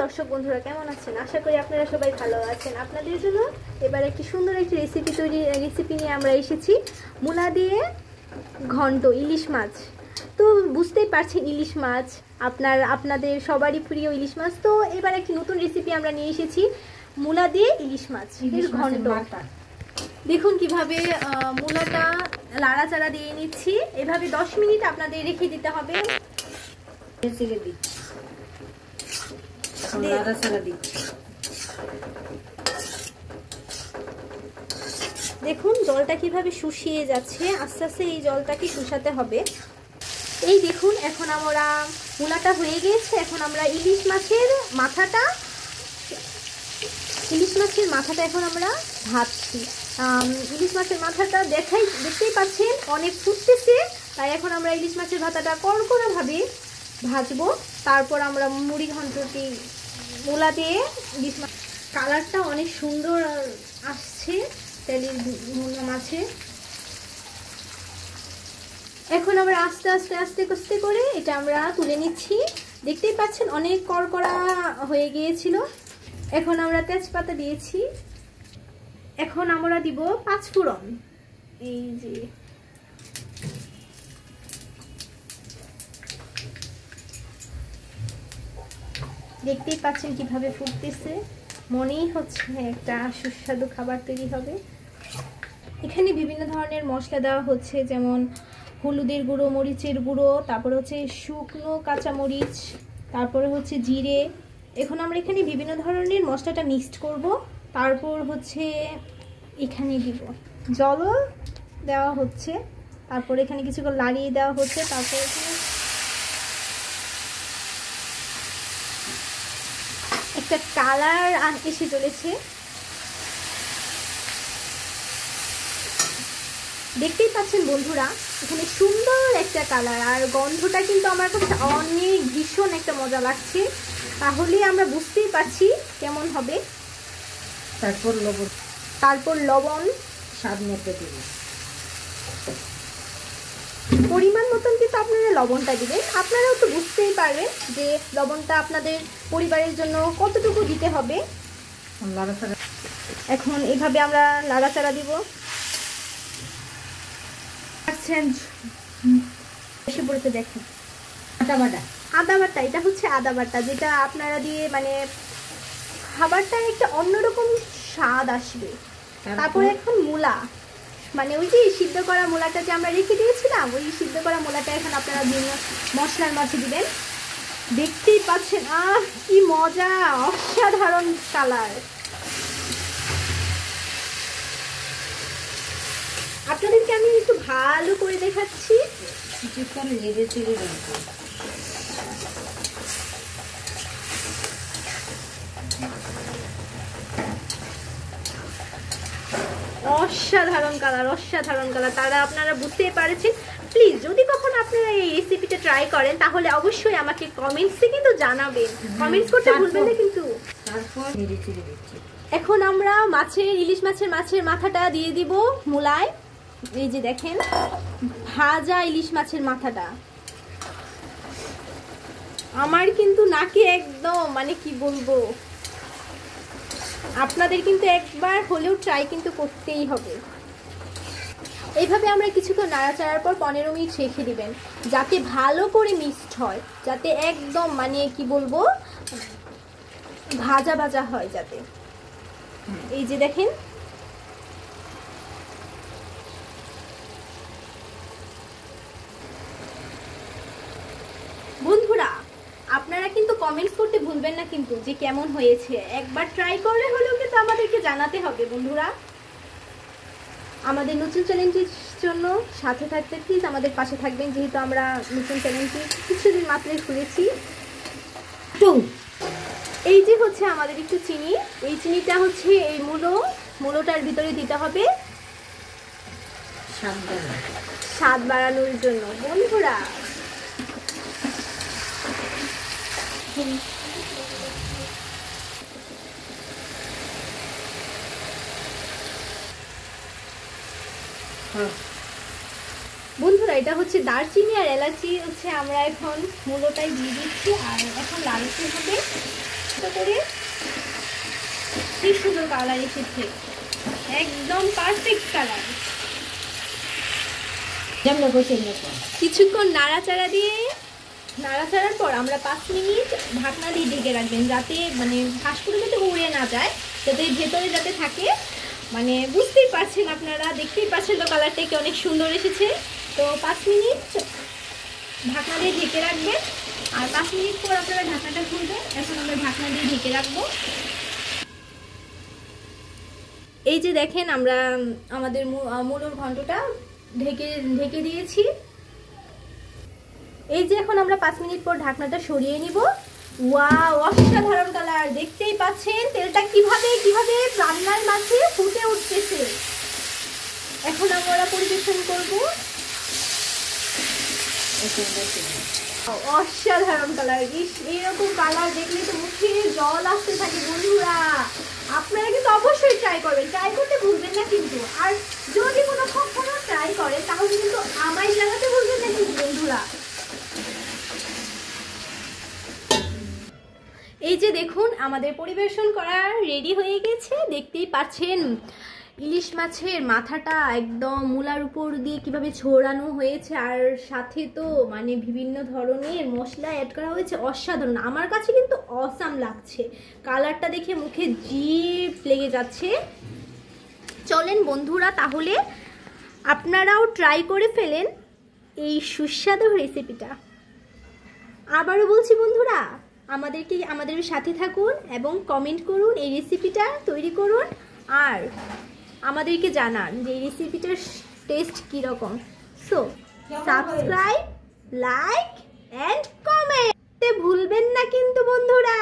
দর্শক বন্ধুরা কেমন আছেন? আশা করি আপনারা সবাই ভালো আছেন। আপনাদের জন্য এবার একটি সুন্দর একটি রেসিপি নিয়ে আমরা এসেছি। মূলা দিয়ে ঘন্ট ইলিশ মাছ। তো বুঝতেই পারছেন ইলিশ মাছ আপনাদের সবারই প্রিয় ইলিশ মাছ। তো এবার একটি নতুন রেসিপি আমরা নিয়ে এসেছি, মূলা দিয়ে ইলিশ মাছ ঘন্ট। দেখুন কিভাবে মূলাটা লাড়াচাড়া দিয়ে নিচ্ছি। এভাবে 10 মিনিট আপনাদের রেখে দিতে হবে। দেখুন জলটা কিভাবে শুষিয়ে যাচ্ছে, আস্তে আস্তে এই জলটাকে শুষাতে হবে। এই দেখুন এখন আমরা মূলাটা হয়ে গিয়েছে। এখন আমরা ইলিশ মাছের মাথাটা এখন আমরা ভাজছি। ইলিশ মাছের মাথাটা দেখতেই পাচ্ছেন অনেক ফুটতেছে, তাই এখন আমরা ইলিশ মাছের মাথাটা কড়কড়া ভাবে ভাজবো। তারপর আমরা মুড়ি ঘন্টটি মূলা দিয়ে ইলিশ মাছ, কালারটা অনেক সুন্দর আসছে তেলের মাছে। এখন আমরা আস্তে আস্তে করে এটা আমরা তুলে নিচ্ছি। দেখতেই পাচ্ছেন অনেক কড়কড়া হয়ে গিয়েছিল। এখন আমরা তেজপাতা দিয়েছি। এখন আমরা দিব 5 ফোড়ন। এই যে দেখতেই পাচ্ছেন কিভাবে ফুটতেছে, মনেই হচ্ছে একটা সুস্বাদু খাবার তৈরি হবে। এখানে বিভিন্ন ধরনের মশলা দেওয়া হচ্ছে, যেমন হলুদের গুঁড়ো, মরিচের গুঁড়ো, তারপর হচ্ছে শুকনো কাঁচা মরিচ, তারপরে হচ্ছে জিরে। এখন আমরা এখানে বিভিন্ন ধরনের মশলাটা মিক্সড করব। তারপর হচ্ছে এখানে দিব জলও দেওয়া হচ্ছে। তারপর এখানে কিছুক্ষণ লাগিয়ে দেওয়া হচ্ছে। তারপর এখানে একটা কালার এসে চলেছে, দেখতেই পাচ্ছেন বন্ধুরা, এখানে সুন্দর একটা কালার আর গন্ধটা কিন্তু আমার কাছে অনেক ভীষণ একটা মজা লাগছে। তাহলে আমরা বুঝতেই পারছি কেমন হবে। তারপর লবণ স্বাদ মতো দিবেন, পরিমাণ মতন কিন্তু আপনারা লবণটা দিবেন। আপনারাও তো বুঝতেই পারবেন যে লবণটা আপনাদের পরিবারের জন্য কতটুকু দিতে হবে। এখন এভাবে আমরা লাড়াচাড়া দিব। এসে পড়েছে দেখেন আদা বাটা। এটা হচ্ছে আদা বাটা, যেটা আপনারা দিয়ে মানে খাবারটা একটা অন্যরকম স্বাদ আসবে। তারপরে এখন মূলা, মানে ওই যে সিদ্ধ করা মূলাটা যে আমরা রেখে দিয়েছিলাম, ওই সিদ্ধ করা মূলাটা এখন আপনারা মশলার মাঝে দিবেন। দেখতেই পাচ্ছেন কি মজা, অসাধারণ কালার। আপনাদেরকে আমি একটু ভালো করে দেখাচ্ছি। কিছুক্ষণ নেড়ে চেড়ে রাখবো। অসাধারণ কালার, অসাধারণ কালার। তারা আপনারা বুঝতেই পারছেন। প্লিজ যদি কখনো আপনারা এই রেসিপিটা ট্রাই করেন তাহলে অবশ্যই আমাকে কমেন্টসে কিন্তু জানাবেন। কমেন্টস করতে ভুলবেন না কিন্তু। তারপর নেড়ে চেড়ে দিচ্ছি। এখন আমরা ইলিশ মাছের মাথাটা দিয়ে দিব মূলায়। এই যে দেখেন ভাজা ইলিশ মাছের মাথাটা আমার কিন্তু নাকি একদম মানে কি বলবো, আপনাদের কিন্তু একবার হলেও ট্রাই কিন্তু করতেই হবে। এইভাবে আমরা কিছুক্ষণ নাড়াচাড়ার পর 15 মিনিট রেখে দিবেন, যাতে ভালো করে মিক্সড হয়, যাতে একদম মানে কি বলবো ভাজা ভাজা হয় যাতে। এই যে দেখেন বন্ধুরা, আপনারা কিন্তু কমেন্টস করতে ভুলবেন না কিন্তু যে কেমন হয়েছে। একবার ট্রাই করলে হলেও কিন্তু আমাদেরকে জানাতে হবে বন্ধুরা। আমাদের নতুন চ্যানেলটির জন্য সাথে থাকতে প্লিজ আমাদের পাশে থাকবেন, যেহেতু আমরা নতুন চ্যানেলটি কিছুদিন মাত্রই খুলেছি। এই যে হচ্ছে আমাদের একটু চিনি, এই চিনিটা হচ্ছে এই মূলোটার ভিতরে দিতে হবে স্বাদ বাড়ানোর জন্য বন্ধুরা। বন্ধুরা এটা হচ্ছে দারচিনি আর এলাচি হচ্ছে আমরা এখন মূলোটাই দিয়ে দিচ্ছি। আর এখন লাড়তে হবে। করে কি সুন্দর কালার এসেছে, একদম পারফেক্ট কালার। কিছুক্ষণ নাড়াচাড়া দিয়ে, নাড়াচাড়ার পর আমরা 5 মিনিট ঢাকনা দিয়ে ঢেকে রাখবেন, যাতে মানে ফাঁসগুলো যাতে উড়ে না যায়, যাতে ভেতরে যাতে থাকে। মানে বুঝতেই পারছেন আপনারা, দেখতেই পাচ্ছেন তো কালারটা কি অনেক সুন্দর এসেছে। তো 5 মিনিট ঢাকনা দিয়ে ঢেকে রাখবেন, আর 5 মিনিট পর আপনারা ঢাকনাটা খুলবেন। এখন আমরা ঢাকনা দিয়ে ঢেকে রাখবো। এই যে দেখেন, আমরা আমাদের মুলোর ঘন্টটা ঢেকে দিয়েছি। এই যে এখন আমরা 5 মিনিট পর ঢাকনাটা সরিয়ে নিব। ওয়াও, অসাধারণ কালার, দেখতেই পাচ্ছেন তেলটা কিভাবে রান্নার মাঝে ফুটে উঠতেছে। এখন আমরা পরিবেশন করব। অসাধারণ কালার, এইরকম কালার দেখলে তো মুখে জল আসতে থাকে। বন্ধুরা আপনারা কিন্তু অবশ্যই ট্রাই করবেন, ট্রাই করতে ভুলবেন না কিন্তু। আর যদি কখনো ট্রাই করেন তাহলে কিন্তু আমায় জানাতে ভুলবেন না কিন্তু বন্ধুরা। এই যে দেখুন, আমাদের পরিবেশন করা রেডি হয়ে গেছে। দেখতেই পাচ্ছেন ইলিশ মাছের মাথাটা একদম মূলার উপর দিয়ে কিভাবে ছড়ানো হয়েছে, আর সাথে তো মানে বিভিন্ন ধরনের মশলা অ্যাড করা হয়েছে। অসাধারণ, আমার কাছে কিন্তু অসাম লাগছে। কালারটা দেখে মুখে জিভ লেগে যাচ্ছে। চলেন বন্ধুরা, তাহলে আপনারাও ট্রাই করে ফেলেন এই সুস্বাদু রেসিপিটা। আবারও বলছি বন্ধুরা, আমাদের সাথে থাকুন এবং কমেন্ট করুন, এই রেসিপিটা তৈরি করুন, আর আমাদেরকে জানান যে এই রেসিপিটার টেস্ট কীরকম। So subscribe, like and comment ভুলবেন না কিন্তু বন্ধুরা।